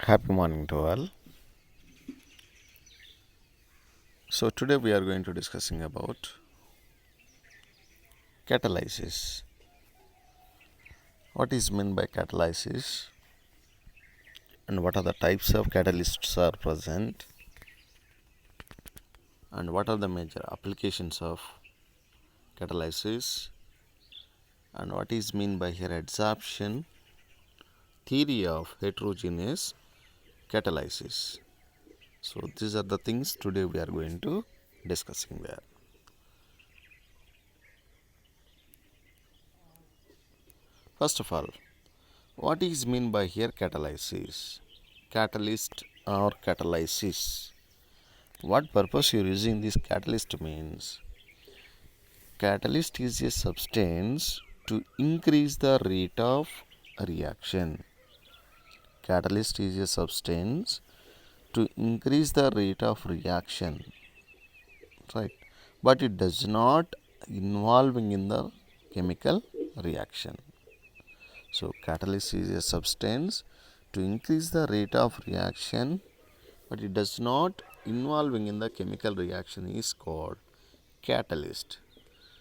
Happy morning to all. So today we are going to discussing about catalysis. What is meant by catalysis and what are the types of catalysts are present and what are the major applications of catalysis and what is meant by here adsorption theory of heterogeneous catalysis. So these are the things today we are going to discussing there. First of all, what is meant by here catalysis? Catalyst or catalysis. What purpose you are using this catalyst means? Catalyst is a substance to increase the rate of reaction. Catalyst is a substance to increase the rate of reaction, right? But it does not involving in the chemical reaction. So catalyst is a substance to increase the rate of reaction, but it does not involving in the chemical reaction is called catalyst.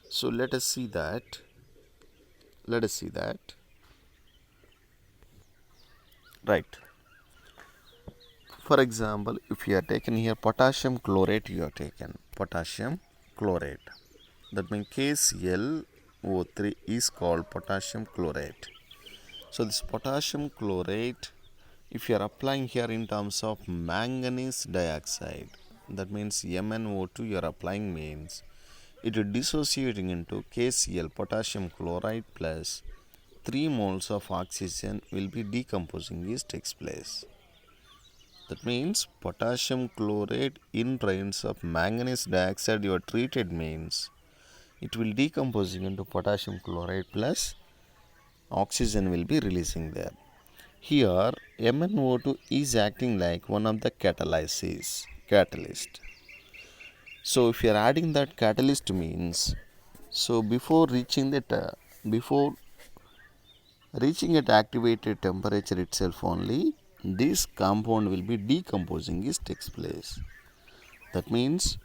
So let us see that. Right. For example, if you are taken here potassium chlorate, you are taken potassium chlorate. That means KClO3 is called potassium chlorate. So this potassium chlorate, if you are applying here in terms of manganese dioxide, that means MnO2 you are applying means it is dissociating into KCl potassium chloride plus 3 moles of oxygen will be decomposing is takes place. That means potassium chlorate in trains of manganese dioxide you are treated means it will decomposing into potassium chloride plus oxygen will be releasing there. Here MnO2 is acting like one of the catalyst. So if you are adding that catalyst means, so before reaching at activated temperature itself only, this compound will be decomposing is takes place. That means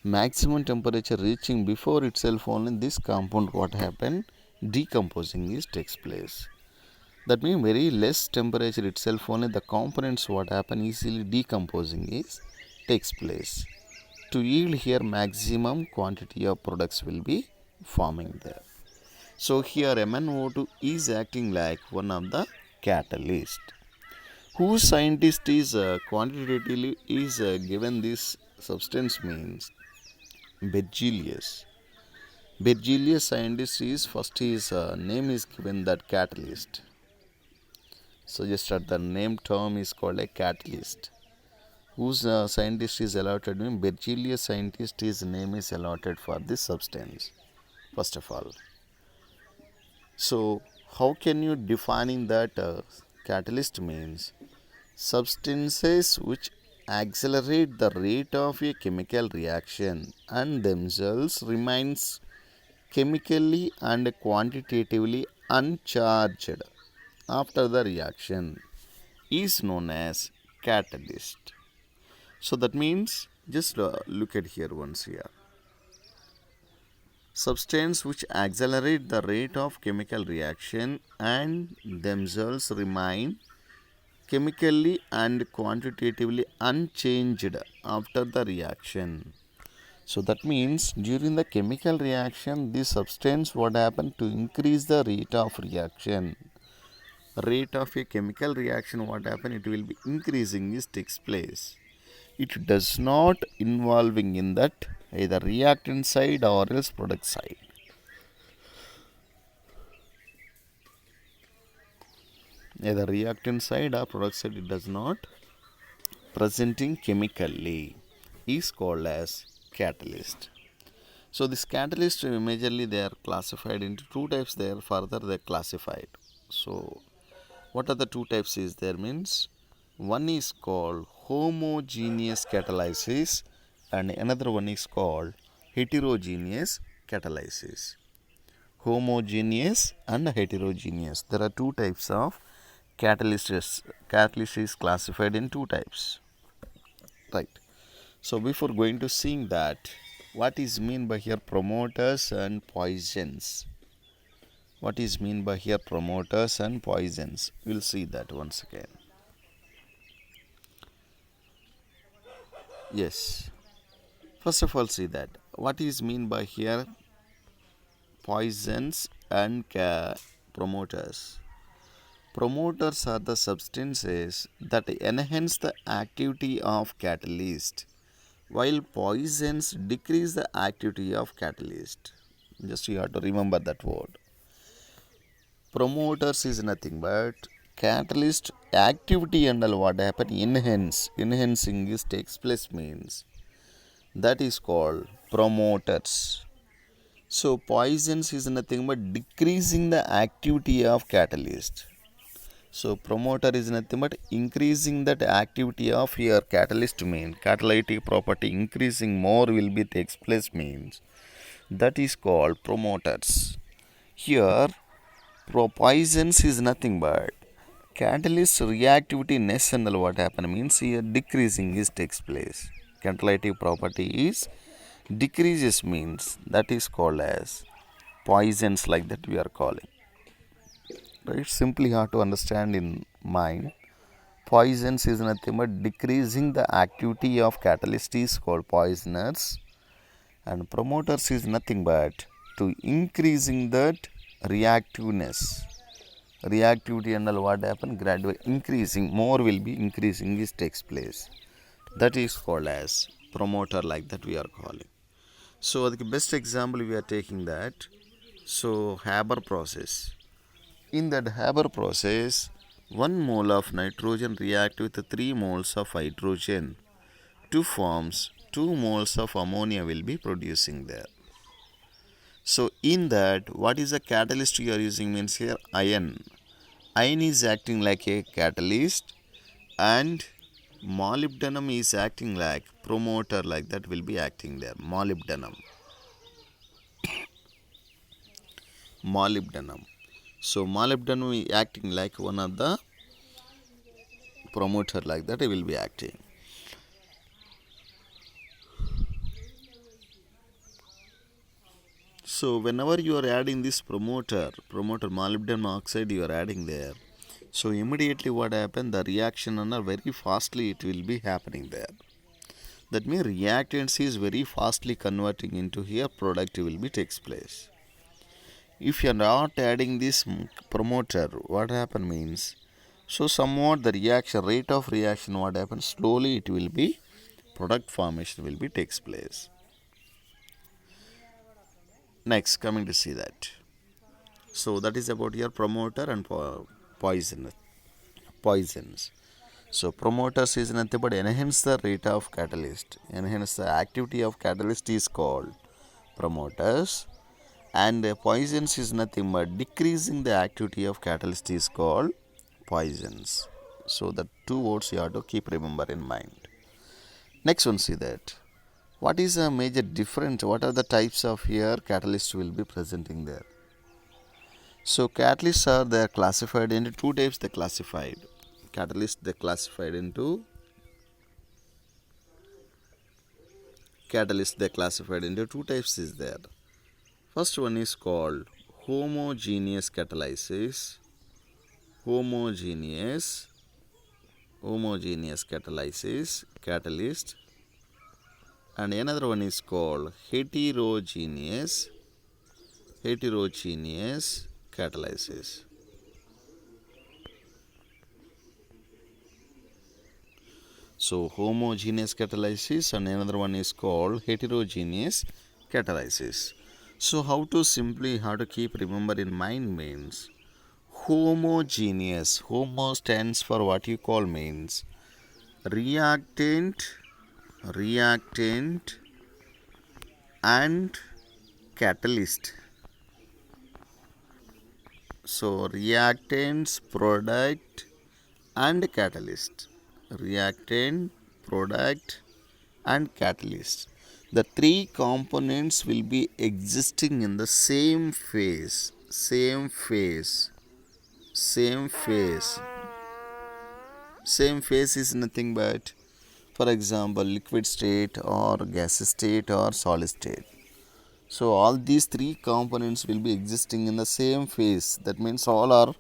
maximum temperature reaching before itself only, this compound what happened, decomposing is takes place. That means very less temperature itself only the components what happen easily decomposing is takes place. To yield here maximum quantity of products will be forming there. So here MnO2 is acting like one of the catalyst. Whose scientist is quantitatively is given this substance means Berzelius. Berzelius scientist is first his name is given that catalyst. So just at the name term is called a catalyst. Whose scientist is allotted means Berzelius scientist his name is allotted for this substance. First of all. So how can you defining that catalyst means substances which accelerate the rate of a chemical reaction and themselves remains chemically and quantitatively uncharged after the reaction is known as catalyst. So that means just look at here once here. Substance which accelerate the rate of chemical reaction and themselves remain chemically and quantitatively unchanged after the reaction. So that means during the chemical reaction, this substance what happen to increase the rate of reaction. Rate of a chemical reaction what happen, it will be increasing is takes place. It does not involving in that either reactant side or else product side. Either reactant side or product side it does not presenting chemically is called as catalyst. So this catalyst majorly they are classified into two types there, further they are classified. So what are the two types is there means one is called homogeneous catalysis and another one is called heterogeneous catalysis. Homogeneous and heterogeneous. There are two types of catalyst is classified in two types, right? So before going to seeing that, what is mean by here promoters and poisons? What is mean by here promoters and poisons? We'll see that once again. Yes. First of all, see that. What is mean by here poisons and promoters? Promoters are the substances that enhance the activity of catalyst, while poisons decrease the activity of catalyst. Just you have to remember that word. Promoters is nothing but catalyst activity and all what happen enhancing is takes place means that is called promoters. So poisons is nothing but decreasing the activity of catalyst. So promoter is nothing but increasing that activity of your catalyst mean catalytic property increasing more will be takes place means that is called promoters. Here poisons is nothing but catalyst reactivity less and what happen means here decreasing is takes place. Catalytic property is decreases means that is called as poisons like that we are calling. Right? Simply have to understand in mind. Poisons is nothing but decreasing the activity of catalyst is called poisoners, and promoters is nothing but to increasing that reactiveness. Reactivity and all what happen gradually increasing more will be increasing this takes place. That is called as promoter like that we are calling. So the best example we are taking that. So Haber process. In that Haber process, 1 mole of nitrogen react with 3 moles of hydrogen to forms 2 moles of ammonia will be producing there. So in that, what is the catalyst you are using means here iron. Iron is acting like a catalyst and molybdenum is acting like promoter like that will be acting there. Molybdenum. So molybdenum is acting like one of the promoter like that it will be acting. So whenever you are adding this promoter molybdenum oxide you are adding there. So immediately what happen the reaction and very fastly it will be happening there. That means reactants is very fastly converting into here product will be takes place. If you are not adding this promoter, what happen means, so somewhat the reaction rate of reaction what happens slowly it will be product formation will be takes place. Next coming to see that. So that is about your promoter and poisons. So promoters is nothing but enhance the rate of catalyst, enhance the activity of catalyst is called promoters. And poisons is nothing but decreasing the activity of catalyst is called poisons. So the two words you have to keep remember in mind. Next one see that. What is a major difference? What are the types of here catalysts will be presenting there? So catalysts are they are classified into two types they classified. Catalysts they classified into two types is there. First one is called homogeneous catalysis. Homogeneous catalyst, and another one is called heterogeneous catalysis. So homogeneous catalysis and another one is called heterogeneous catalysis. So how to keep remember in mind means homogeneous. Homo stands for what you call means reactant and catalyst. So reactants, product and catalyst. Reactant, product and catalyst. The three components will be existing in the same phase Same phase is nothing but, for example, liquid state or gas state or solid state. So all these three components will be existing in the same phase. That means all our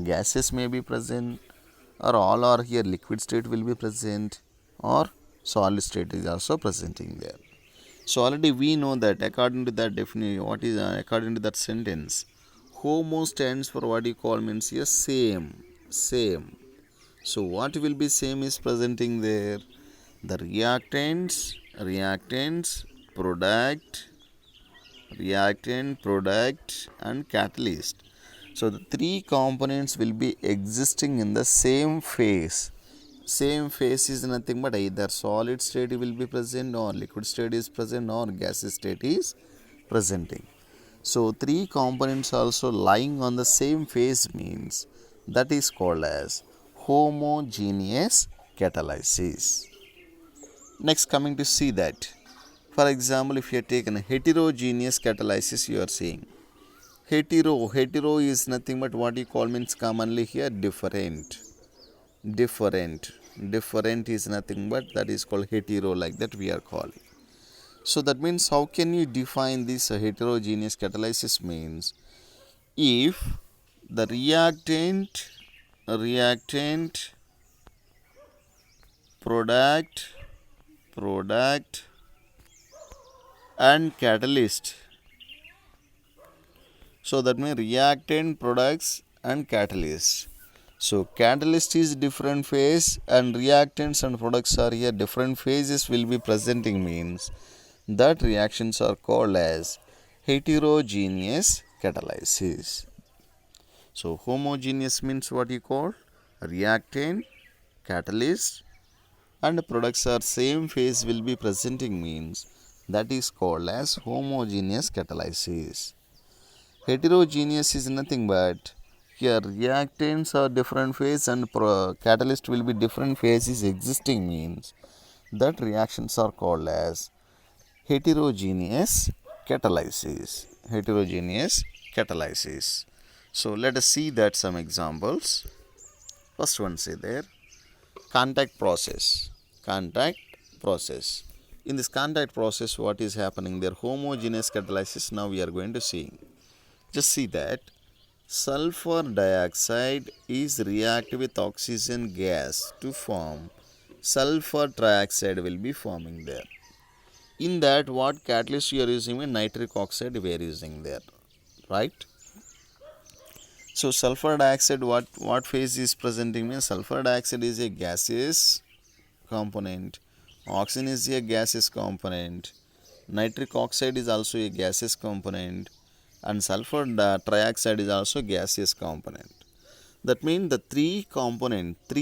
gases may be present, or all are here liquid state will be present, or solid state is also presenting there. So already we know that according to that definition, what is according to that sentence, homo stands for what you call means here same. So what will be same is presenting there, the reactant, product and catalyst. So the three components will be existing in the same phase. Same phase is nothing but either solid state will be present, or liquid state is present, or gas state is presenting. So three components also lying on the same phase means that is called as homogeneous catalysis. Next, coming to see that, for example, if you have taken a heterogeneous catalysis, you are seeing hetero is nothing but what you call means commonly here different is nothing but that is called hetero, like that we are calling. So that means how can you define this heterogeneous catalysis means, if the reactant product and catalyst. So that means reactant, products and catalyst. So catalyst is different phase and reactants and products are here different phases will be presenting means that reactions are called as heterogeneous catalysis. So homogeneous means what you call reactant, catalyst and products are same phase will be presenting means that is called as homogeneous catalysis. Heterogeneous is nothing but here reactants are different phase and catalyst will be different phases existing means that reactions are called as heterogeneous catalysis. So let us see that some examples. First one say there, contact process. In this contact process, what is happening there? Homogeneous catalysis now we are going to see. Just see that sulfur dioxide is react with oxygen gas to form sulfur trioxide will be forming there. In that, what catalyst you are using? Nitric oxide we are using there, right? So sulfur dioxide, what phase is presenting means sulfur dioxide is a gaseous component, oxygen is a gaseous component, nitric oxide is also a gaseous component, and sulfur trioxide is also gaseous component. That means the three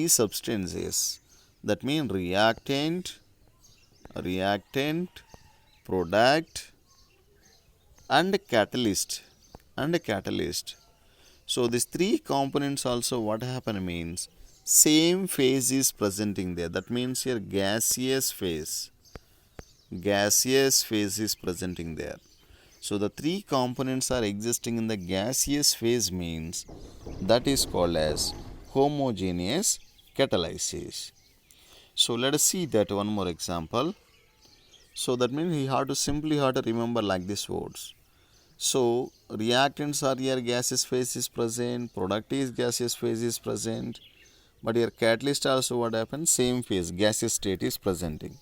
substances, that means reactant, product and catalyst. So these three components also what happen means same phase is presenting there. That means here gaseous phase is presenting there. So the three components are existing in the gaseous phase means that is called as homogeneous catalysis. So let us see that one more example. So that means we have to simply remember like these words. So reactants are here gaseous phase is present, product is gaseous phase is present, but here catalyst also what happens, same phase gaseous state is presenting.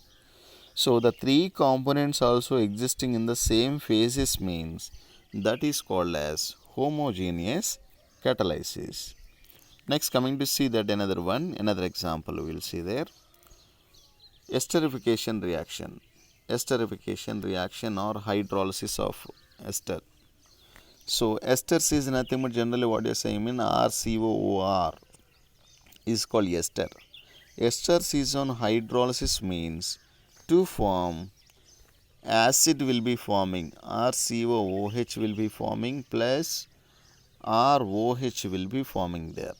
So the three components also existing in the same phases means that is called as homogeneous catalysis. Next, coming to see that another example we will see there. Esterification reaction or hydrolysis of ester. So esters is nothing but generally what you are saying mean RCOOR is called ester. Esters is on hydrolysis means to form acid will be forming, RCOOH will be forming plus ROH will be forming there.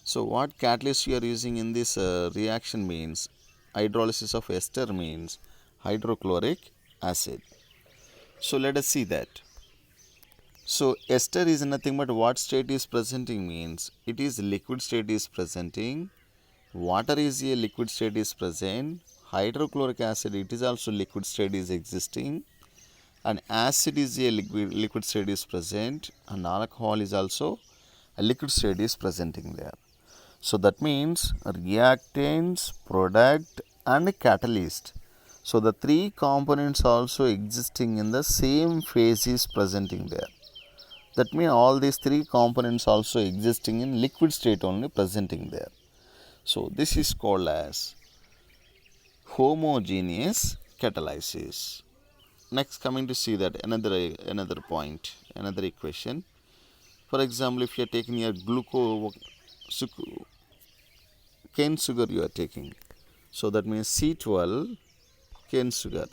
So what catalyst you are using in this reaction means hydrolysis of ester means hydrochloric acid. So let us see that. So ester is nothing but what state is presenting means it is liquid state is presenting. Water is a liquid state is present. Hydrochloric acid it is also liquid state is existing. And acid is a liquid state is present. And alcohol is also a liquid state is presenting there. So that means reactants, product and catalyst. So the three components also existing in the same phase is presenting there. That means all these three components also existing in liquid state only presenting there. So this is called as homogeneous catalysis. Next coming to see that another point, another equation. For example, if you are taking your cane sugar you are taking. So that means C12 cane sugar.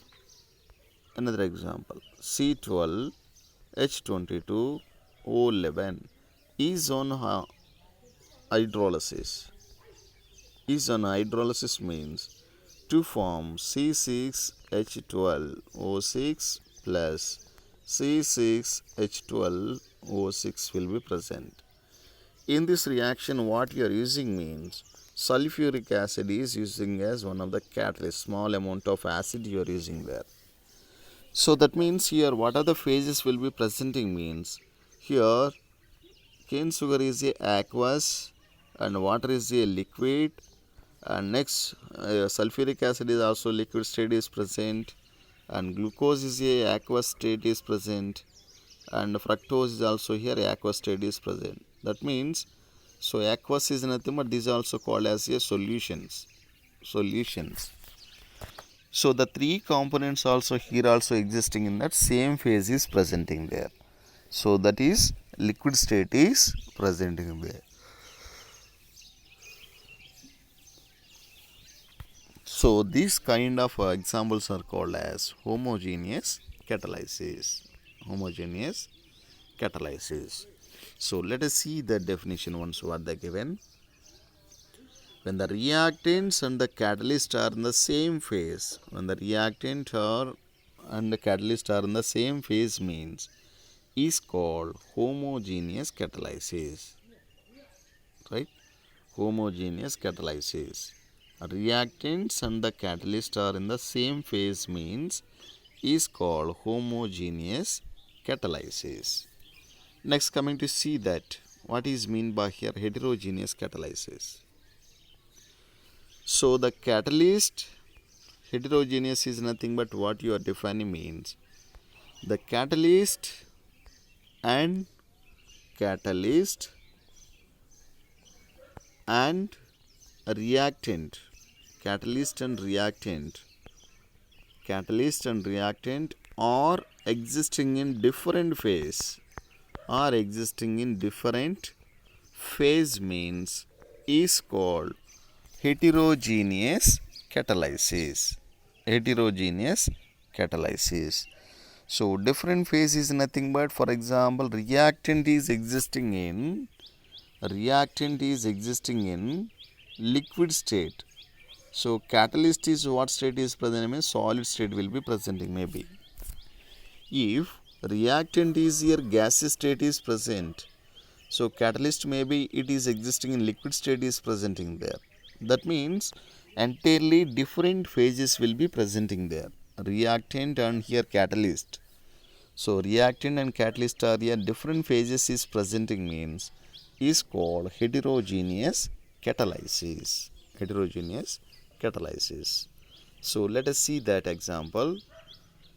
Another example, C12 H22 O11 is on hydrolysis. Is on hydrolysis means to form C6H12O6 plus C6H12O6 will be present. In this reaction what you are using means sulfuric acid is using as one of the catalysts. Small amount of acid you are using there. So that means here what are the phases will be presenting means here cane sugar is a aqueous and water is a liquid, and next sulfuric acid is also liquid state is present, and glucose is a aqueous state is present, and fructose is also here aqueous state is present. That means so aqueous is nothing but these are also called as a solutions. So the three components also here also existing in that same phase is presenting there. So that is liquid state is presenting there. So these kind of examples are called as homogeneous catalysis. Homogeneous catalysis. So let us see the definition once what they given. When the reactants and the catalyst are in the same phase, when the reactant and the catalyst are in the same phase means is called homogeneous catalysis. Right? Homogeneous catalysis. Reactants and the catalyst are in the same phase means is called homogeneous catalysis. Next coming to see that what is mean by here heterogeneous catalysis. So the catalyst heterogeneous is nothing but what you are defining means the catalyst and reactant, catalyst and reactant are existing in different phase, means is called heterogeneous catalysis. So different phase is nothing but, for example, reactant is existing in liquid state. So catalyst is what state is present means solid state will be presenting maybe. If reactant is here gaseous state is present, so catalyst maybe it is existing in liquid state is presenting there. That means entirely different phases will be presenting there. Reactant and here catalyst. So reactant and catalyst are here different phases is presenting means is called heterogeneous catalysis. So let us see that example.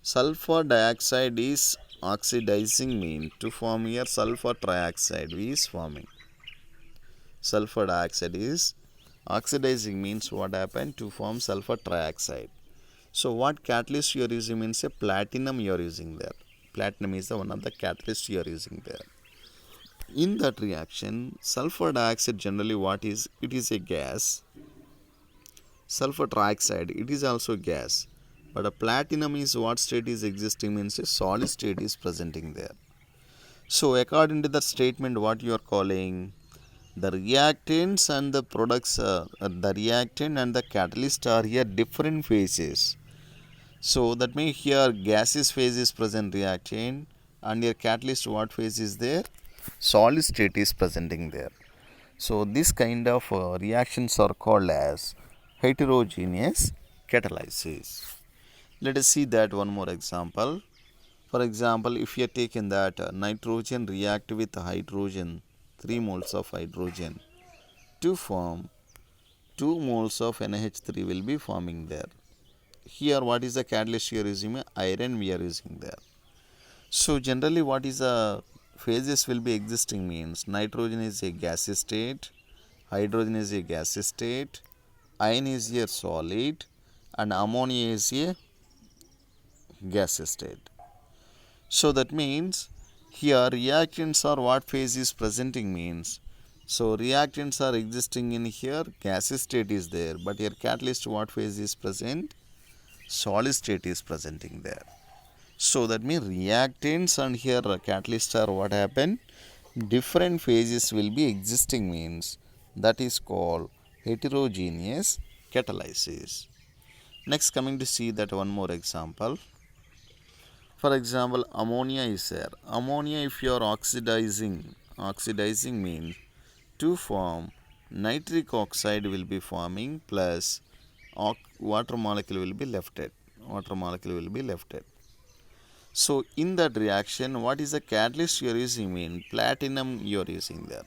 Sulfur dioxide is oxidizing mean to form here sulfur trioxide is forming. Sulfur dioxide is oxidizing means what happened to form sulfur trioxide. So what catalyst you are using means a platinum you are using there. Platinum is the one of the catalyst you are using there. In that reaction, sulfur dioxide generally what is? It is a gas. Sulfur trioxide, it is also gas. But a platinum is what state is existing means a solid state is presenting there. So according to that statement what you are calling, the reactants and the products, the reactant and the catalyst are here different phases. So that means here gaseous phase is present reactant and your catalyst what phase is there? Solid state is presenting there. So this kind of reactions are called as heterogeneous catalysis. Let us see that one more example. For example, if you are taken that nitrogen react with hydrogen, 3 moles of hydrogen to form 2 moles of NH3 will be forming there. Here what is the catalyst you are using? Iron we are using there. So generally what is the phases will be existing means nitrogen is a gaseous state, hydrogen is a gaseous state, iron is a solid, and ammonia is a gaseous state. So that means here reactants are what phase is presenting means. So reactants are existing in here, gaseous state is there, but here catalyst what phase is present? Solid state is presenting there. So that means reactants and here catalysts are what happen? Different phases will be existing means that is called heterogeneous catalysis. Next coming to see that one more example. For example, ammonia is there. Ammonia if you are oxidizing means to form nitric oxide will be forming plus water molecule will be lefted. So in that reaction, what is the catalyst you are using mean? Platinum you are using there.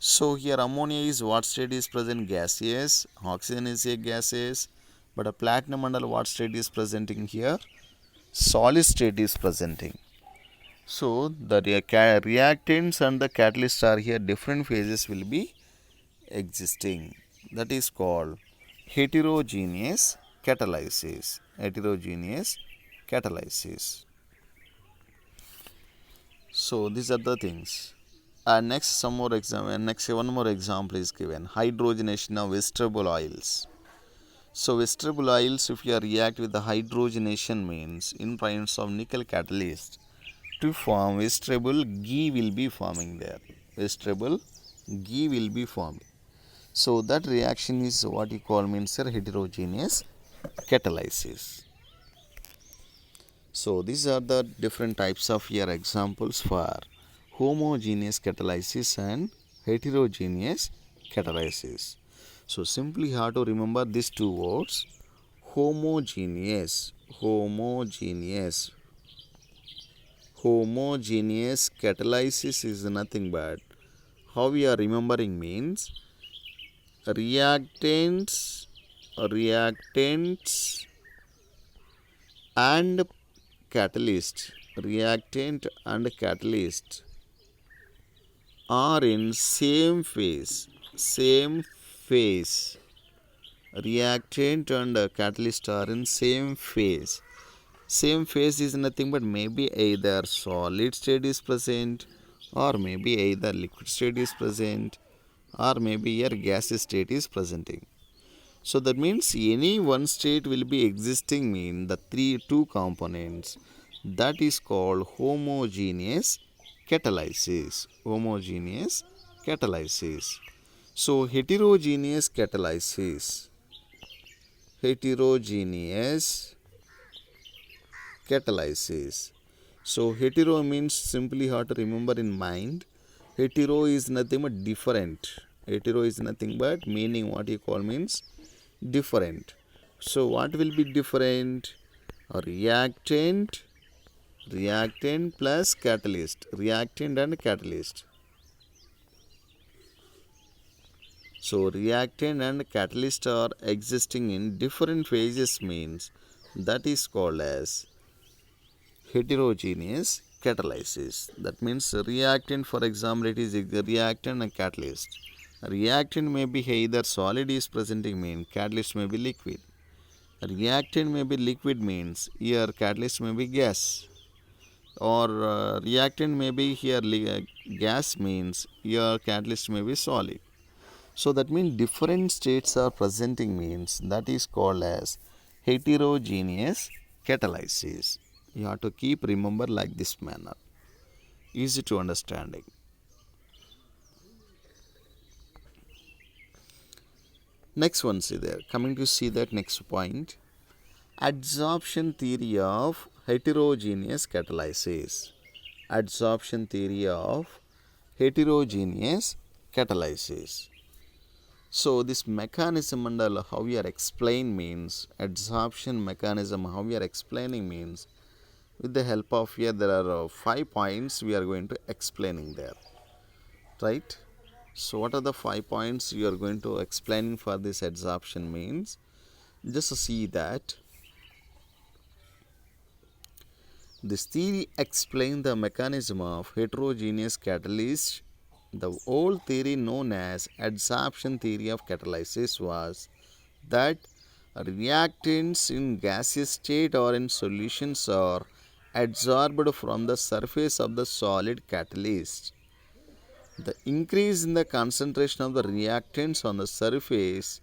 So here ammonia is what state is present? Gaseous. Oxygen is a gaseous. But a platinum under what state is presenting here? Solid state is presenting. So the reactants and the catalysts are here, different phases will be existing. That is called heterogeneous catalysis. So these are the things. Next one more example is given. Hydrogenation of vegetable oils. So vegetable oils if you react with the hydrogenation means in presence of nickel catalyst to form vegetable ghee will be forming there. So that reaction is what you call means heterogeneous catalysis. So these are the different types of here examples for homogeneous catalysis and heterogeneous catalysis. So simply have to remember these two words. Homogeneous catalysis is nothing but how we are remembering means reactants and catalyst are in same phase. Reactant and catalyst are in same phase. Same phase is nothing but maybe either solid state is present or maybe either liquid state is present or maybe your gaseous state is presenting. So that means any one state will be existing mean the two components. That is called homogeneous catalysis. So heterogeneous catalysis. So hetero means simply how to remember in mind. Hetero is nothing but different. Meaning what you call means different. So what will be different? A reactant plus catalyst. So reactant and catalyst are existing in different phases means that is called as heterogeneous catalysis. That means reactant, for example, it is a reactant and catalyst. Reactant may be either solid is presenting mean catalyst may be liquid. Reactant may be liquid means here catalyst may be gas. Or reactant may be here gas means here catalyst may be solid. So that means different states are presenting means that is called as heterogeneous catalysis. You have to keep remember like this manner. Easy to understanding. Next one see there. Coming to see that next point. Adsorption theory of heterogeneous catalysis. Adsorption theory of heterogeneous catalysis. So this mechanism and how we are explain means, adsorption mechanism how we are explaining means, with the help of here there are 5 points we are going to explaining there, right? So what are the 5 points you are going to explain for this adsorption means? Just see that this theory explains the mechanism of heterogeneous catalyst. The old theory known as adsorption theory of catalysis was that reactants in gaseous state or in solutions are adsorbed from the surface of the solid catalyst. The increase in the concentration of the reactants on the surface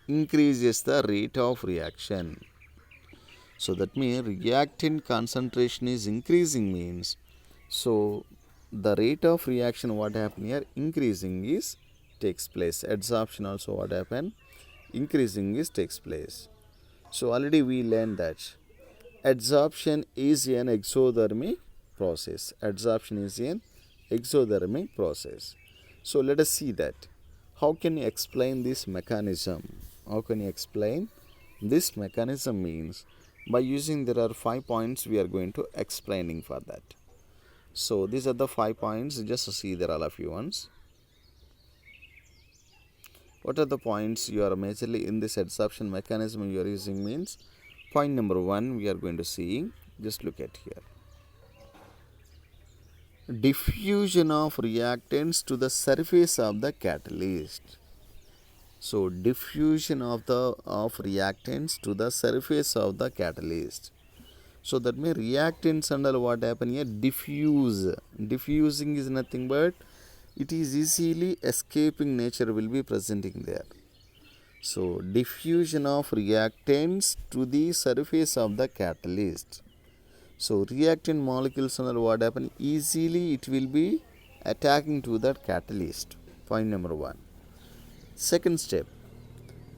increases the rate of reaction. So that means reactant concentration is increasing means, so the rate of reaction what happen here increasing is takes place. Adsorption also what happen increasing is takes place. So already we learned that adsorption is an exothermic process. Adsorption is an exothermic process. So let us see that. How can you explain this mechanism? How can you explain this mechanism means, by using there are 5 points we are going to explaining for that. So these are the 5 points, just to see there are all of you ones. What are the points you are majorly in this adsorption mechanism you are using means? Point number 1 we are going to see, just look at here. Diffusion of reactants to the surface of the catalyst. So diffusion of reactants to the surface of the catalyst. So that means reactants under what happen here diffuse. Diffusing is nothing but it is easily escaping nature will be presenting there. So diffusion of reactants to the surface of the catalyst. So reactant molecules under what happen easily it will be attacking to that catalyst. Point number 1. Second step,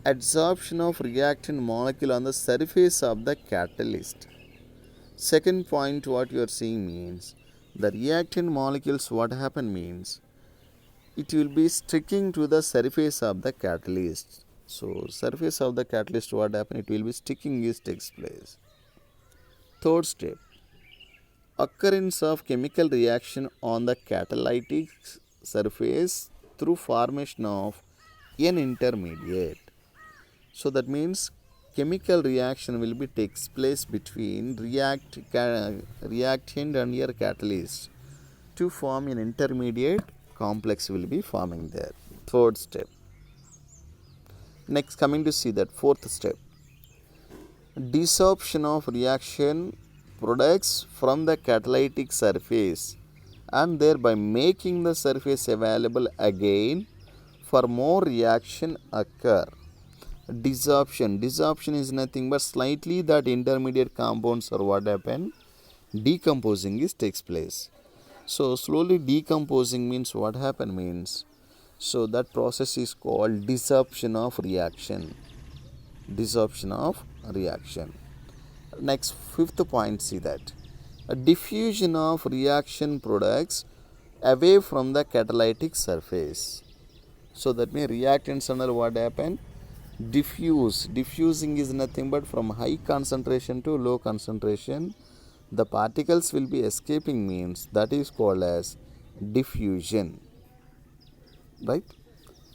adsorption of reactant molecule on the surface of the catalyst. Second point what you are seeing means, the reactant molecules what happen means, it will be sticking to the surface of the catalyst. So surface of the catalyst what happen, it will be sticking is takes place. Third step, occurrence of chemical reaction on the catalytic surface through formation of an intermediate. So that means chemical reaction will be takes place between reactant and your catalyst to form an intermediate complex will be forming there. Third step. Next coming to see that fourth step, desorption of reaction products from the catalytic surface and thereby making the surface available again for more reaction occur. Desorption is nothing but slightly that intermediate compounds or what happen decomposing is takes place. So slowly decomposing means what happen means, so that process is called desorption of reaction. Desorption of reaction. Next fifth point, see that a diffusion of reaction products away from the catalytic surface. So that means reactants under what happen diffuse. Diffusing is nothing but from high concentration to low concentration the particles will be escaping means, that is called as diffusion, right?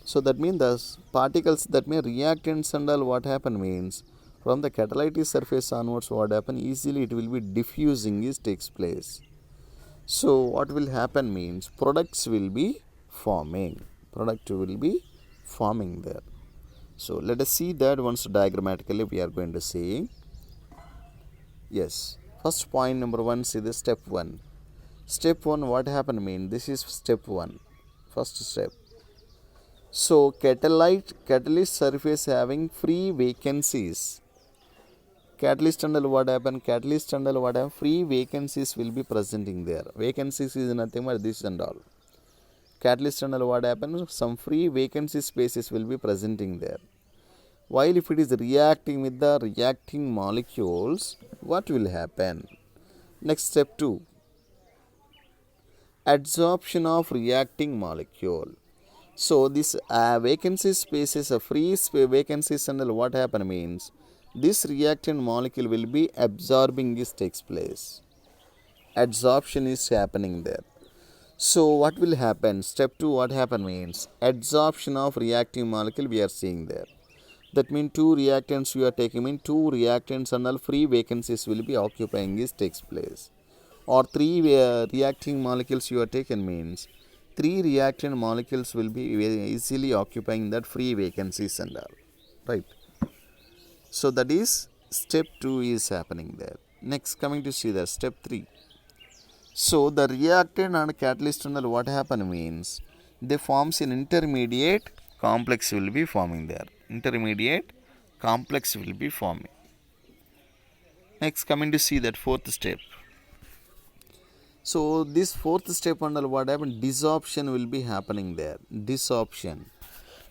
So that means the particles, that means reactants and all what happen means, from the catalytic surface onwards what happen easily it will be diffusing is takes place. So what will happen means products will be forming. Product will be forming there. So let us see that once diagrammatically we are going to see. Yes, first point number 1, see the step 1. Step 1 what happened mean, this is step 1, first step. So catalyst surface having free vacancies. Catalyst under what happen? Catalyst under what happen? Free vacancies will be presenting there. Vacancies is nothing but this and all. Catalyst under what happens? Some free vacancy spaces will be presenting there. While if it is reacting with the reacting molecules, what will happen? Next, step 2, adsorption of reacting molecule. So this vacancy space is a free vacancies, and what happen means this reactant molecule will be absorbing, this takes place. Adsorption is happening there. So what will happen? Step 2, what happen means adsorption of reacting molecule we are seeing there. That means two reactants you are taking, mean two reactants and all free vacancies will be occupying, this takes place. Or three reacting molecules you are taken means three reactant molecules will be easily occupying that free vacancies and all, right? So that is step 2 is happening there. Next, coming to see the step 3. So the reactant and catalyst and all what happen means they forms an intermediate complex will be forming there. Intermediate complex will be forming. Next, coming to see that fourth step. So this fourth step under what happened, desorption will be happening there. Desorption.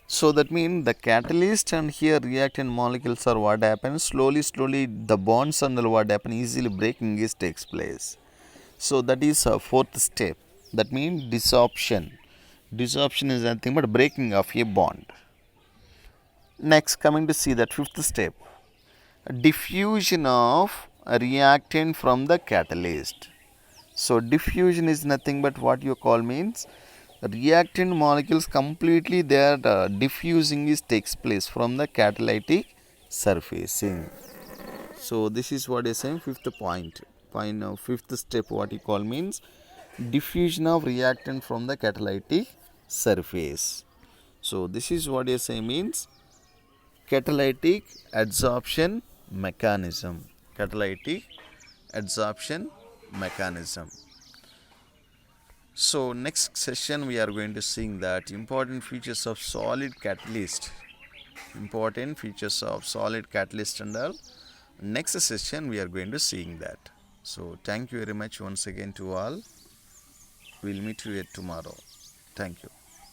So that means the catalyst and here reactant molecules are what happens slowly the bonds under what happen easily breaking is takes place. So that is a fourth step. That means desorption. Desorption is nothing but breaking of a bond. Next, coming to see that fifth step, diffusion of a reactant from the catalyst. So diffusion is nothing but what you call means reactant molecules completely their diffusing is takes place from the catalytic surfacing. So this is what is saying fifth point. Fifth step what you call means diffusion of reactant from the catalytic surface. So this is what you say means catalytic adsorption mechanism. Catalytic adsorption mechanism. So next session we are going to seeing that important features of solid catalyst. Important features of solid catalyst and all. Next session we are going to seeing that. So thank you very much once again to all. We'll meet you tomorrow. Thank you.